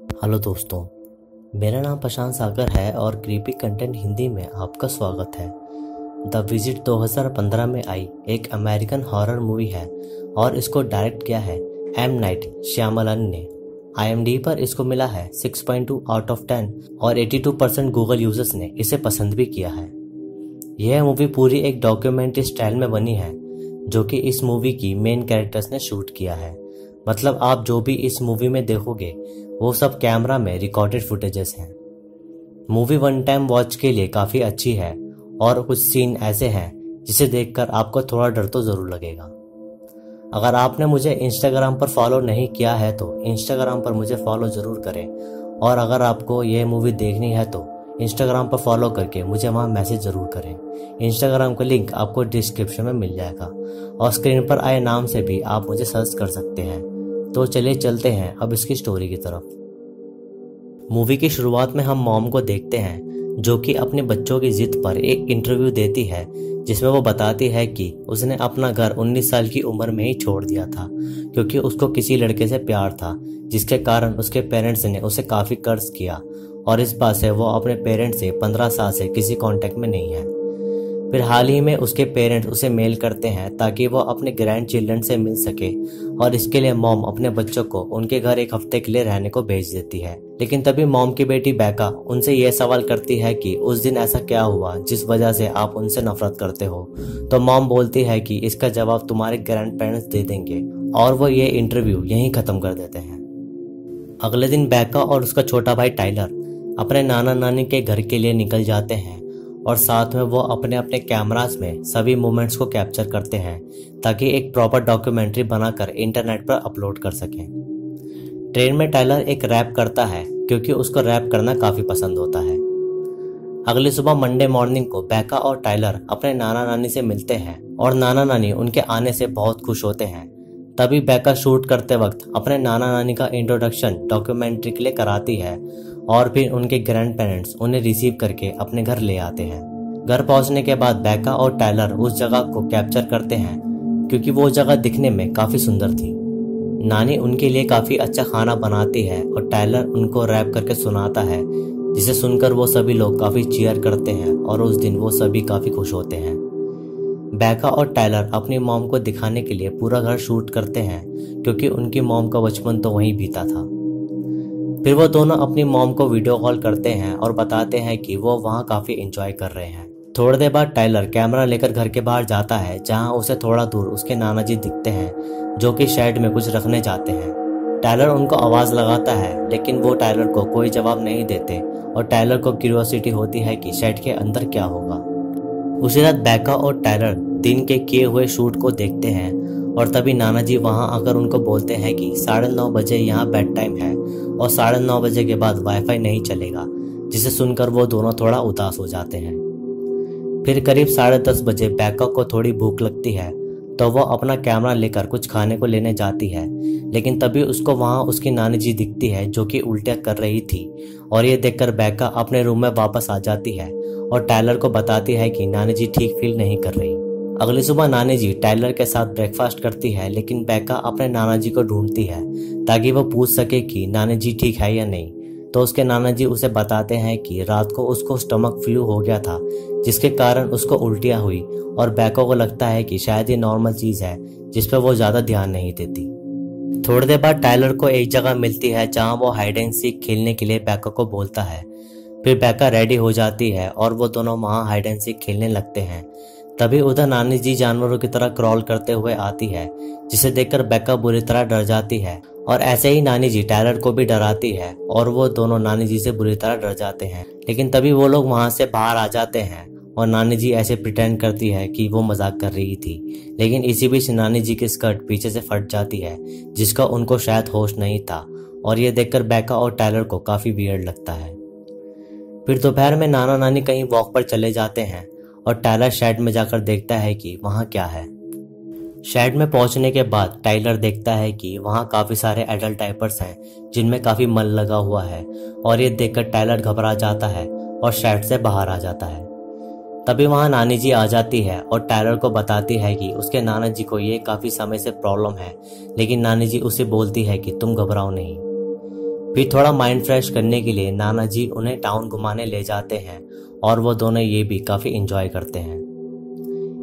Hello दोस्तों, मेरा नाम प्रशांत सागर है और क्रीपी कंटेंट हिंदी में आपका स्वागत है। द विजिट 2015 में आई एक अमेरिकन हॉरर मूवी है और इसको डायरेक्ट किया है एम नाइट श्यामलन ने। IMDb पर इसको मिला है 6.2 आउट ऑफ 10 और 82% गूगल यूजर्स ने इसे पसंद भी किया है। यह मूवी पूरी एक डॉक्यूमेंट्री स्टाइल में बनी है जो कि इस मूवी की मेन कैरेक्टर्स ने शूट किया है। मतलब आप जो भी इस मूवी में देखोगे वो सब कैमरा में रिकॉर्डेड फुटेजेस हैं। मूवी वन टाइम वॉच के लिए काफ़ी अच्छी है और कुछ सीन ऐसे हैं जिसे देखकर आपको थोड़ा डर तो ज़रूर लगेगा। अगर आपने मुझे इंस्टाग्राम पर फॉलो नहीं किया है तो इंस्टाग्राम पर मुझे फॉलो ज़रूर करें, और अगर आपको ये मूवी देखनी है तो इंस्टाग्राम पर फॉलो करके मुझे वहाँ मैसेज ज़रूर करें। इंस्टाग्राम का लिंक आपको डिस्क्रिप्शन में मिल जाएगा और स्क्रीन पर आए नाम से भी आप मुझे सर्च कर सकते हैं। तो चलिए चलते हैं अब इसकी स्टोरी की तरफ। मूवी की शुरुआत में हम मॉम को देखते हैं जो कि अपने बच्चों की जिद पर एक इंटरव्यू देती है जिसमें वो बताती है कि उसने अपना घर 19 साल की उम्र में ही छोड़ दिया था क्योंकि उसको किसी लड़के से प्यार था, जिसके कारण उसके पेरेंट्स ने उसे काफ़ी कर्ज किया और इस बात से वो अपने पेरेंट्स से 15 साल से किसी कांटेक्ट में नहीं है। फिर हाल ही में उसके पेरेंट्स उसे मेल करते हैं ताकि वो अपने ग्रैंड चिल्ड्रन से मिल सके और इसके लिए मॉम अपने बच्चों को उनके घर एक हफ्ते के लिए रहने को भेज देती है। लेकिन तभी मॉम की बेटी बेका उनसे यह सवाल करती है कि उस दिन ऐसा क्या हुआ जिस वजह से आप उनसे नफरत करते हो। तो मॉम बोलती है कि इसका जवाब तुम्हारे ग्रैंड पेरेंट्स दे देंगे और वो ये इंटरव्यू यहीं खत्म कर देते हैं। अगले दिन बेका और उसका छोटा भाई टाइलर अपने नाना नानी के घर के लिए निकल जाते हैं और साथ में वो अपने अपने कैमरास में सभी मोमेंट्स को कैप्चर करते हैं ताकि एक प्रॉपर डॉक्यूमेंट्री बनाकर इंटरनेट पर अपलोड कर सकें। ट्रेन में टाइलर एक रैप करता है क्योंकि उसको रैप करना काफ़ी पसंद होता है। अगली सुबह मंडे मॉर्निंग को बेका और टाइलर अपने नाना नानी से मिलते हैं और नाना नानी उनके आने से बहुत खुश होते हैं। तभी बेका शूट करते वक्त अपने नाना नानी का इंट्रोडक्शन डॉक्यूमेंट्री के लिए कराती है और फिर उनके ग्रैंड पेरेंट्स उन्हें रिसीव करके अपने घर ले आते हैं। घर पहुंचने के बाद बेका और टाइलर उस जगह को कैप्चर करते हैं क्योंकि वो जगह दिखने में काफ़ी सुंदर थी। नानी उनके लिए काफ़ी अच्छा खाना बनाती है और टाइलर उनको रैप करके सुनाता है जिसे सुनकर वो सभी लोग काफ़ी चीयर करते हैं और उस दिन वो सभी काफ़ी खुश होते हैं। बेका और टाइलर अपनी मॉम को दिखाने के लिए पूरा घर शूट करते हैं क्योंकि उनकी मॉम का बचपन तो वहीं बीता था। फिर वो दोनों अपनी मॉम को वीडियो कॉल करते हैं और बताते हैं कि वो वहाँ काफ़ी एंजॉय कर रहे हैं। थोड़ी देर बाद टाइलर कैमरा लेकर घर के बाहर जाता है जहाँ उसे थोड़ा दूर उसके नाना जी दिखते हैं जो कि शेड में कुछ रखने जाते हैं। टाइलर उनको आवाज़ लगाता है लेकिन वो टाइलर को कोई जवाब नहीं देते और टाइलर को क्यूरियोसिटी होती है कि शेड के अंदर क्या होगा। उसी रात बेका और टाइलर दिन के किए हुए शूट को देखते हैं और तभी नाना जी वहाँ आकर उनको बोलते हैं कि 9:30 बजे यहाँ बेड टाइम है और 9:30 बजे के बाद वाईफाई नहीं चलेगा, जिसे सुनकर वो दोनों थोड़ा उदास हो जाते हैं। फिर करीब 10:30 बजे बेका को थोड़ी भूख लगती है तो वो अपना कैमरा लेकर कुछ खाने को लेने जाती है, लेकिन तभी उसको वहाँ उसकी नानी जी दिखती है जो कि उल्टियाँ कर रही थी और ये देखकर बेका अपने रूम में वापस आ जाती है और टाइलर को बताती है कि नानी जी ठीक फील नहीं कर रही। अगली सुबह नानी जी टाइलर के साथ ब्रेकफास्ट करती है लेकिन बेका अपने नाना जी को ढूंढती है ताकि वो पूछ सके कि नानी जी ठीक है या नहीं। तो उसके नाना जी उसे बताते हैं कि रात को उसको स्टमक फ्लू हो गया था जिसके कारण उसको उल्टियाँ हुई और बेका को लगता है कि शायद ये नॉर्मल चीज़ है जिस पर वो ज़्यादा ध्यान नहीं देती। थोड़ी देर बाद टाइलर को एक जगह मिलती है जहाँ वो हाइड एंड सीक खेलने के लिए बेका को बोलता है। फिर बेका रेडी हो जाती है और वो दोनों वहाँ हाइड एंड सीक खेलने लगते हैं। तभी उधर नानी जी जानवरों की तरह क्रॉल करते हुए आती है जिसे देखकर बेका बुरी तरह डर जाती है और ऐसे ही नानी जी टाइलर को भी डराती है और वो दोनों नानी जी से बुरी तरह डर जाते हैं। लेकिन तभी वो लोग वहाँ से बाहर आ जाते हैं और नानी जी ऐसे प्रिटेंड करती है कि वो मजाक कर रही थी, लेकिन इसी बीच नानी जी की स्कर्ट पीछे से फट जाती है जिसका उनको शायद होश नहीं था और ये देखकर बेका और टाइलर को काफ़ी वियर्ड लगता है। फिर दोपहर में नाना नानी कहीं वॉक पर चले जाते हैं और टाइलर शेड में जाकर देखता है कि वहाँ क्या है। शेड में पहुंचने के बाद टाइलर देखता है कि वहाँ काफ़ी सारे एडल्ट डायपर्स हैं जिनमें काफ़ी मल लगा हुआ है और ये देखकर टाइलर घबरा जाता है और शेड से बाहर आ जाता है। तभी वहाँ नानी जी आ जाती है और टाइलर को बताती है कि उसके नाना जी को ये काफ़ी समय से प्रॉब्लम है, लेकिन नानी जी उसे बोलती है कि तुम घबराओ नहीं। फिर थोड़ा माइंड फ्रेश करने के लिए नाना जी उन्हें टाउन घुमाने ले जाते हैं और वो दोनों ये भी काफ़ी इंजॉय करते हैं।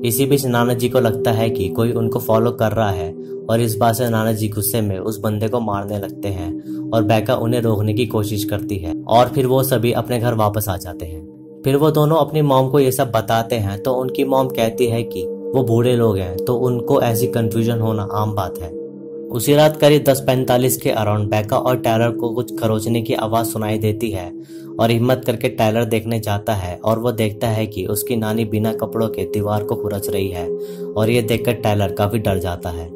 इसी बीच नाना जी को लगता है कि कोई उनको फॉलो कर रहा है और इस बात से नाना जी गुस्से में उस बंदे को मारने लगते हैं और बेका उन्हें रोकने की कोशिश करती है और फिर वो सभी अपने घर वापस आ जाते हैं। फिर वो दोनों अपनी मॉम को ये सब बताते हैं तो उनकी मॉम कहती है कि वो बूढ़े लोग हैं तो उनको ऐसी कंफ्यूजन होना आम बात है। उसी रात करीब 10:45 के अराउंड बेका और टायलर को कुछ खरोचने की आवाज़ सुनाई देती है और हिम्मत करके टायलर देखने जाता है और वो देखता है कि उसकी नानी बिना कपड़ों के दीवार को खुरच रही है और ये देखकर टायलर काफ़ी डर जाता है।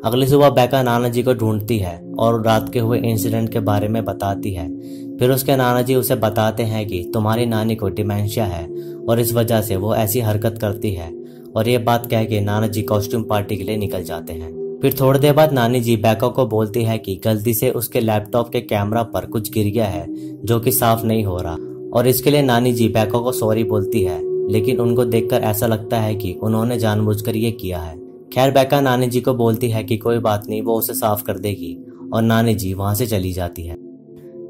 अगली सुबह बेका नाना जी को ढूंढती है और रात के हुए इंसिडेंट के बारे में बताती है। फिर उसके नाना जी उसे बताते हैं कि तुम्हारी नानी को डिमेंशिया है और इस वजह से वो ऐसी हरकत करती है और ये बात कह के नाना जी कॉस्ट्यूम पार्टी के लिए निकल जाते हैं। फिर थोड़ी देर बाद नानी जी बेका को बोलती है कि गलती से उसके लैपटॉप के कैमरा पर कुछ गिर गया है जो कि साफ नहीं हो रहा और इसके लिए नानी जी बेका को सॉरी बोलती है, लेकिन उनको देखकर ऐसा लगता है कि उन्होंने जानबूझकर ये किया है। खैर बेका नानी जी को बोलती है कि कोई बात नहीं, वो उसे साफ कर देगी और नानी जी वहां से चली जाती है।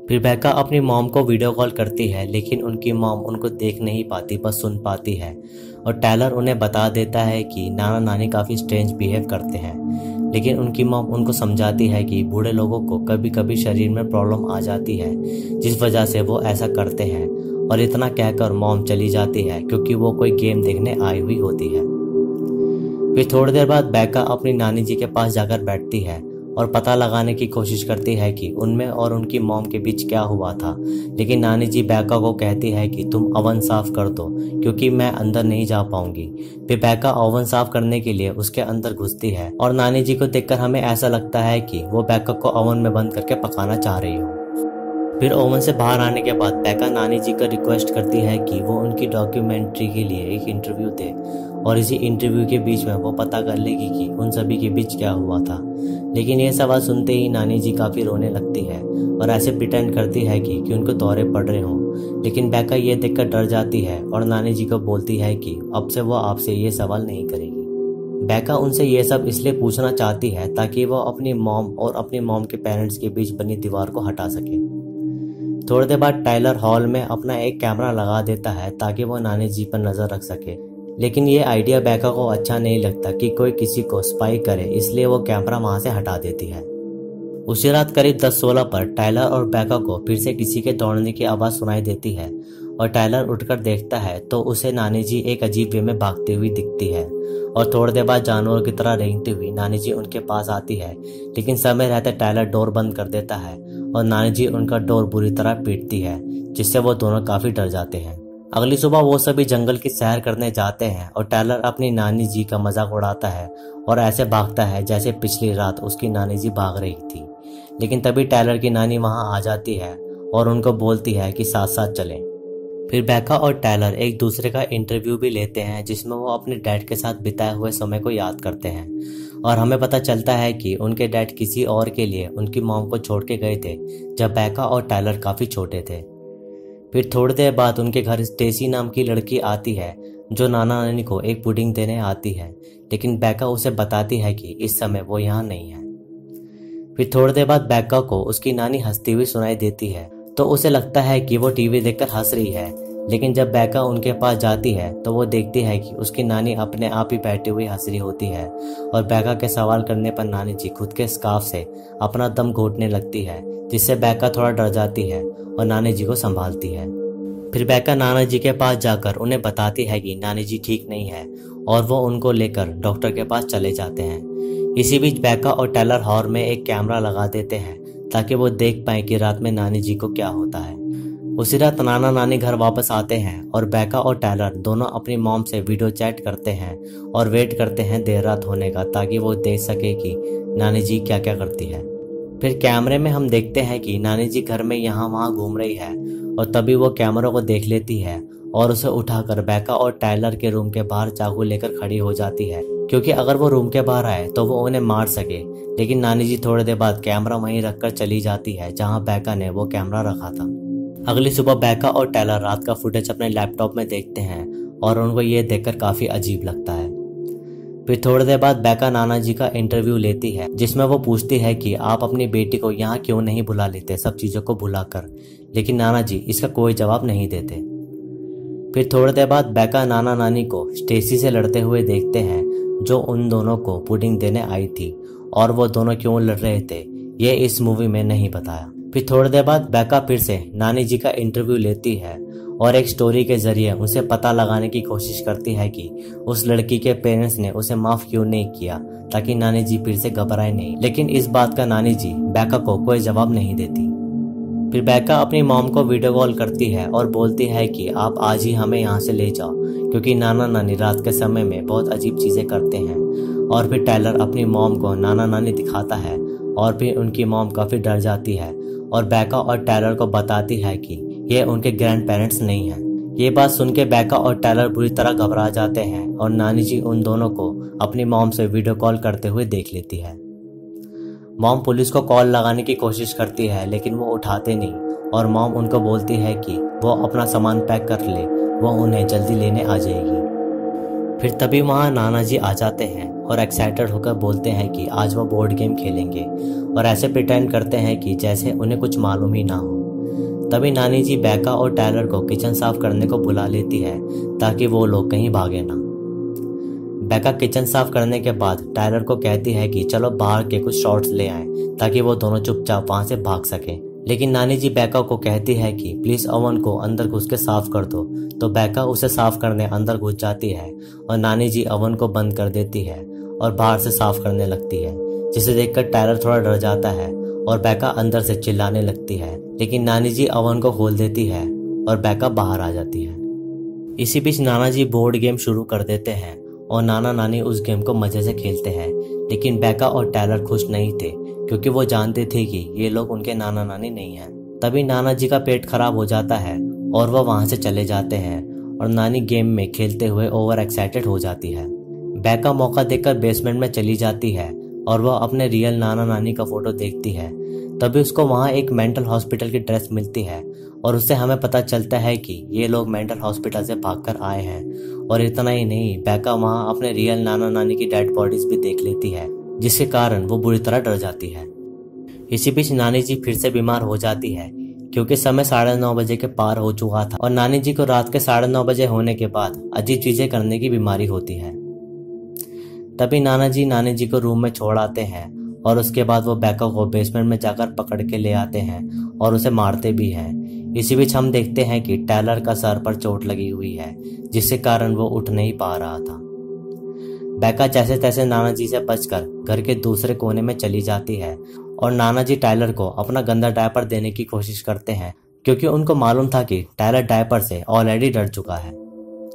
फिर बेका अपनी मॉम को वीडियो कॉल करती है लेकिन उनकी मॉम उनको देख नहीं पाती, बस सुन पाती है और टायलर उन्हें बता देता है कि नाना नानी काफ़ी स्ट्रेंज बिहेव करते हैं, लेकिन उनकी मॉम उनको समझाती है कि बूढ़े लोगों को कभी कभी शरीर में प्रॉब्लम आ जाती है जिस वजह से वो ऐसा करते हैं और इतना कहकर मॉम चली जाती है क्योंकि वो कोई गेम देखने आई हुई होती है। फिर थोड़ी देर बाद बेका अपनी नानी जी के पास जाकर बैठती है और पता लगाने की कोशिश करती है कि उनमें और उनकी मॉम के बीच क्या हुआ था, लेकिन नानी जी बेका को कहती है कि तुम ओवन साफ कर दो क्योंकि मैं अंदर नहीं जा पाऊंगी। फिर बेका ओवन साफ करने के लिए उसके अंदर घुसती है और नानी जी को देखकर हमें ऐसा लगता है कि वो बेका को ओवन में बंद करके पकाना चाह रही हो। फिर ओवन से बाहर आने के बाद बेका नानी जी को रिक्वेस्ट करती है कि वो उनकी डॉक्यूमेंट्री के लिए एक इंटरव्यू दे और इसी इंटरव्यू के बीच में वो पता कर लेगी कि उन सभी के बीच क्या हुआ था। लेकिन ये सवाल सुनते ही नानी जी काफ़ी रोने लगती है और ऐसे प्रिटेंड करती है कि उनको दौरे पड़ रहे हों, लेकिन बेका ये देखकर डर जाती है और नानी जी को बोलती है कि अब से वो आपसे ये सवाल नहीं करेगी। बेका उनसे ये सब इसलिए पूछना चाहती है ताकि वो अपनी मॉम और अपनी मॉम के पेरेंट्स के बीच बनी दीवार को हटा सके। थोड़ी देर बाद टायलर हॉल में अपना एक कैमरा लगा देता है ताकि वो नानी जी पर नज़र रख सके, लेकिन ये आइडिया बेका को अच्छा नहीं लगता कि कोई किसी को स्पाई करे, इसलिए वो कैमरा वहां से हटा देती है। उसी रात करीब 10:16 पर टायलर और बेका को फिर से किसी के दौड़ने की आवाज़ सुनाई देती है और टायलर उठकर देखता है तो उसे नानी जी एक अजीब वे में भागती हुई दिखती है और थोड़ी देर बाद जानवरों की तरह रेंगती हुई नानी जी उनके पास आती है, लेकिन समय रहते टायलर डोर बंद कर देता है और नानी जी उनका डोर बुरी तरह पीटती है जिससे वो दोनों काफ़ी डर जाते हैं। अगली सुबह वो सभी जंगल की सैर करने जाते हैं और टायलर अपनी नानी जी का मजाक उड़ाता है और ऐसे भागता है जैसे पिछली रात उसकी नानी जी भाग रही थी, लेकिन तभी टायलर की नानी वहां आ जाती है और उनको बोलती है कि साथ साथ चलें। फिर बेका और टायलर एक दूसरे का इंटरव्यू भी लेते हैं जिसमें वो अपने डैड के साथ बिताए हुए समय को याद करते हैं और हमें पता चलता है कि उनके डैड किसी और के लिए उनकी मॉम को छोड़ के गए थे जब बेका और टायलर काफ़ी छोटे थे। फिर थोड़ी देर बाद उनके घर स्टेसी नाम की लड़की आती है जो नाना नानी को एक पुडिंग देने आती है, लेकिन बेका उसे बताती है कि इस समय वो यहाँ नहीं है। फिर थोड़ी देर बाद बेका को उसकी नानी हंसती हुई सुनाई देती है तो उसे लगता है कि वो टीवी देखकर हंस रही है, लेकिन जब बेका उनके पास जाती है तो वो देखती है कि उसकी नानी अपने आप ही बैठी हुई हंस रही होती है और बेका के सवाल करने पर नानी जी खुद के स्कार्फ से अपना दम घोटने लगती है जिससे बेका थोड़ा डर जाती है और नानी जी को संभालती है। फिर बेका नाना जी के पास जाकर उन्हें बताती है कि नानी जी ठीक नहीं है और वो उनको लेकर डॉक्टर के पास चले जाते हैं। इसी बीच बेका और टायलर हॉल में एक कैमरा लगा देते हैं ताकि वो देख पाए कि रात में नानी जी को क्या होता है। उसी रात नाना नानी घर वापस आते हैं और बेका और टायलर दोनों अपनी मॉम से वीडियो चैट करते हैं और वेट करते हैं देर रात होने का ताकि वो देख सके कि नानी जी क्या क्या करती है। फिर कैमरे में हम देखते हैं कि नानी जी घर में यहाँ वहाँ घूम रही है और तभी वो कैमरों को देख लेती है और उसे उठाकर बेका और टायलर के रूम के बाहर चाकू लेकर खड़ी हो जाती है क्योंकि अगर वो रूम के बाहर आए तो वो उन्हें मार सके। लेकिन नानी जी थोड़ी देर बाद कैमरा वहीं रखकर चली जाती है जहां बेका ने वो कैमरा रखा था। अगली सुबह बेका और टायलर रात का फुटेज अपने लैपटॉप में देखते हैं और उनको ये देखकर काफ़ी अजीब लगता है। फिर थोड़ी देर बाद बेका नाना जी का इंटरव्यू लेती है, जिसमें वो पूछती है कि आप अपनी बेटी को यहाँ क्यों नहीं बुला लेते सब चीज़ों को भुलाकर, लेकिन नाना जी इसका कोई जवाब नहीं देते। फिर थोड़ी देर बाद बेका नाना नानी को स्टेसी से लड़ते हुए देखते हैं, जो उन दोनों को पुडिंग देने आई थी, और वो दोनों क्यों लड़ रहे थे ये इस मूवी में नहीं बताया। फिर थोड़ी देर बाद बेका फिर से नानी जी का इंटरव्यू लेती है और एक स्टोरी के जरिए उसे पता लगाने की कोशिश करती है कि उस लड़की के पेरेंट्स ने उसे माफ क्यों नहीं किया, ताकि नानी जी फिर से घबराए नहीं। लेकिन इस बात का नानी जी बेका को कोई जवाब नहीं देती। फिर बेका अपनी मॉम को वीडियो कॉल करती है और बोलती है कि आप आज ही हमें यहाँ से ले जाओ, क्योंकि नाना नानी रात के समय में बहुत अजीब चीजें करते हैं। और फिर टायलर अपनी मॉम को नाना नानी दिखाता है और फिर उनकी मॉम काफी डर जाती है और बेका और टायलर को बताती है कि ये उनके ग्रैंड पेरेंट्स नहीं हैं। ये बात सुन के बेका और टायलर बुरी तरह घबरा जाते हैं और नानी जी उन दोनों को अपनी मॉम से वीडियो कॉल करते हुए देख लेती है। मॉम पुलिस को कॉल लगाने की कोशिश करती है, लेकिन वो उठाते नहीं और मॉम उनको बोलती है कि वो अपना सामान पैक कर ले, वो उन्हें जल्दी लेने आ जाएगी। फिर तभी वहाँ नाना जी आ जाते हैं और एक्साइटेड होकर बोलते हैं कि आज वो बोर्ड गेम खेलेंगे और ऐसे प्रिटेंड करते हैं कि जैसे उन्हें कुछ मालूम ही ना हो। तभी नानी जी बेका और टायलर को किचन साफ करने को बुला लेती है, ताकि वो लोग कहीं भागे ना। बेका किचन साफ करने के बाद टायलर को कहती है कि चलो बाहर के कुछ शॉट्स ले आएं, ताकि वो दोनों चुपचाप वहां से भाग सकें। लेकिन नानी जी बेका को कहती है कि प्लीज ओवन को अंदर घुस के साफ कर दो। तो बेका उसे साफ करने अंदर घुस जाती है और नानी जी ओवन को बंद कर देती है और बाहर से साफ करने लगती है, जिसे देखकर टायलर थोड़ा डर जाता है और बेका अंदर से चिल्लाने लगती है। लेकिन नानी जी ओवन को खोल देती है और बेका बाहर आ जाती है। इसी बीच नाना जी बोर्ड गेम शुरू कर देते हैं और नाना नानी उस गेम को मजे से खेलते हैं। लेकिन बेका और टायलर खुश नहीं थे, क्योंकि वो जानते थे कि ये लोग उनके नाना नानी नहीं हैं। तभी नाना जी का पेट खराब हो जाता है और वह वहां से चले जाते हैं और नानी गेम में खेलते हुए ओवर एक्साइटेड हो जाती है। बेका मौका देखकर बेसमेंट में चली जाती है और वह अपने रियल नाना नानी का फोटो देखती है। तभी उसको वहाँ एक मेंटल हॉस्पिटल की ड्रेस मिलती है और उससे हमें पता चलता है कि ये लोग मेंटल हॉस्पिटल से भागकर आए हैं। और इतना ही नहीं, बेका वहाँ अपने रियल नाना नानी की डेड बॉडीज भी देख लेती है, जिसके कारण वो बुरी तरह डर जाती है। इसी बीच नानी जी फिर से बीमार हो जाती है, क्योंकि समय 9:30 बजे के पार हो चुका था और नानी जी को रात के 9:30 बजे होने के बाद अजीब चीजें करने की बीमारी होती है। तभी नानी जी को रूम में छोड़ आते हैं और उसके बाद वो बेका को बेसमेंट में जाकर पकड़ के ले आते हैं और उसे मारते भी हैं। इसी बीच हम देखते हैं कि टायलर का सर पर चोट लगी हुई है, जिसके कारण वो उठ नहीं पा रहा था। बेका जैसे तैसे नाना जी से बचकर घर के दूसरे कोने में चली जाती है और नाना जी टायलर को अपना गंदा डायपर देने की कोशिश करते हैं, क्योंकि उनको मालूम था कि टायलर डायपर से ऑलरेडी डर चुका है।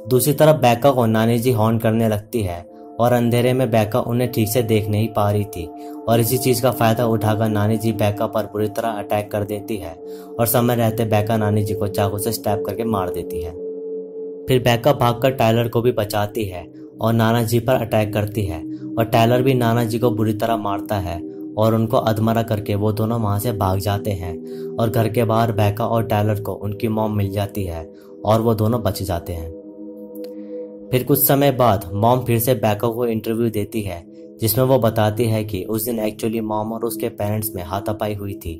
दूसरी तरफ बेका को नानी जी हॉर्न करने लगती है और अंधेरे में बेका उन्हें ठीक से देख नहीं पा रही थी, और इसी चीज का फायदा उठाकर नानी जी बेका पर बुरी तरह अटैक कर देती है और समय रहते बेका नानी जी को चाकू से स्टैब करके मार देती है। फिर बेका भागकर टायलर को भी बचाती है और नाना जी पर अटैक करती है और टायलर भी नाना जी को बुरी तरह मारता है और उनको अधमरा करके वो दोनों वहां से भाग जाते हैं और घर के बाहर बेका और टायलर को उनकी मॉम मिल जाती है और वो दोनों बच जाते हैं। फिर कुछ समय बाद मॉम फिर से बेका को इंटरव्यू देती है, जिसमें वो बताती है कि उस दिन एक्चुअली मॉम और उसके पेरेंट्स में हाथापाई हुई थी,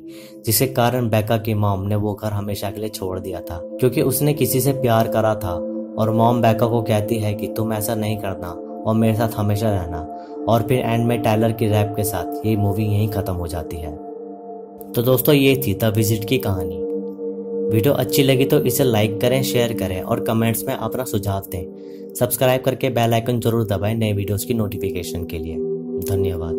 जिसके कारण बेका की मॉम ने वो घर हमेशा के लिए छोड़ दिया था, क्योंकि उसने किसी से प्यार करा था। और मॉम बेका को कहती है कि तुम ऐसा नहीं करना और मेरे साथ हमेशा रहना। और फिर एंड में टायलर की रैप के साथ ये मूवी यहीं खत्म हो जाती है। तो दोस्तों, ये थी द विजिट की कहानी। वीडियो अच्छी लगी तो इसे लाइक करें, शेयर करें और कमेंट्स में अपना सुझाव दें। सब्सक्राइब करके बेल आइकन जरूर दबाएं नए वीडियोस की नोटिफिकेशन के लिए। धन्यवाद।